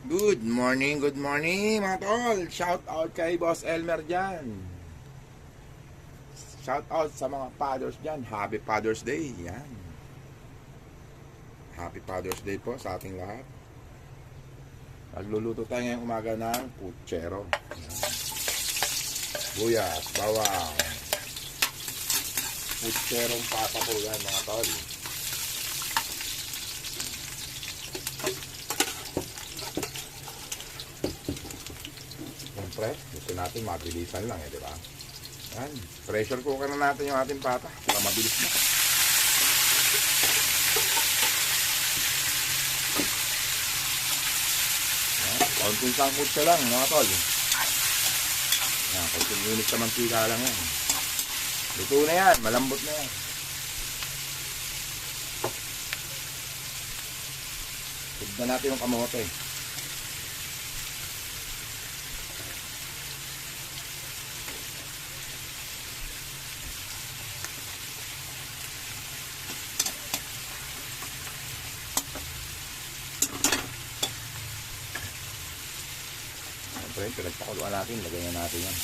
Good morning mga tol. Shout out kay Boss Elmer dyan. Shout out sa mga fathers dyan. Happy Father's Day. Yan. Happy Father's Day po sa ating lahat. Nagluluto tayo ngayong umaga ng putsero. Buyas, bawang. Putserong papa po yan mga tol. Siyempre, gusto natin mabilisan lang di ba? Yan. Pressure cooker na natin yung ating pata para mabilis na. Konting sangkot ka lang mga tol. Yan, konting unit sa mantika lang yan. Luto na yan, malambot na yan. Tignan natin yung kamote. Siyempre, pinagpakuluan natin, lagyan natin yan.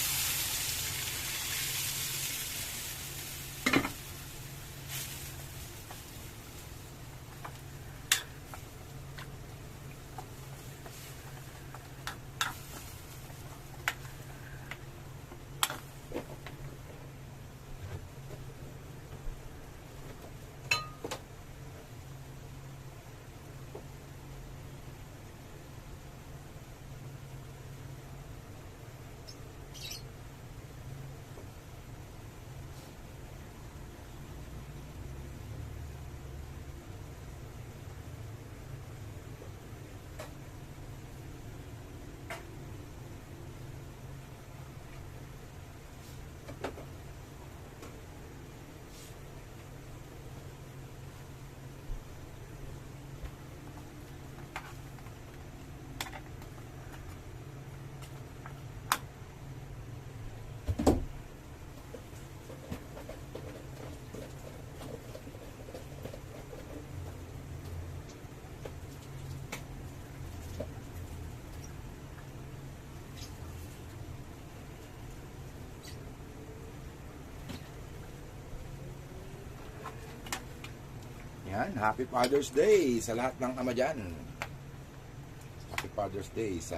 Yan, Happy Father's Day sa lahat ng ama dyan. Happy Father's Day sa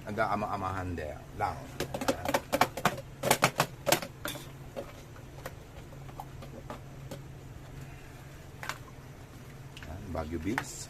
ama-amahan lang. Yan, Baguio Beans.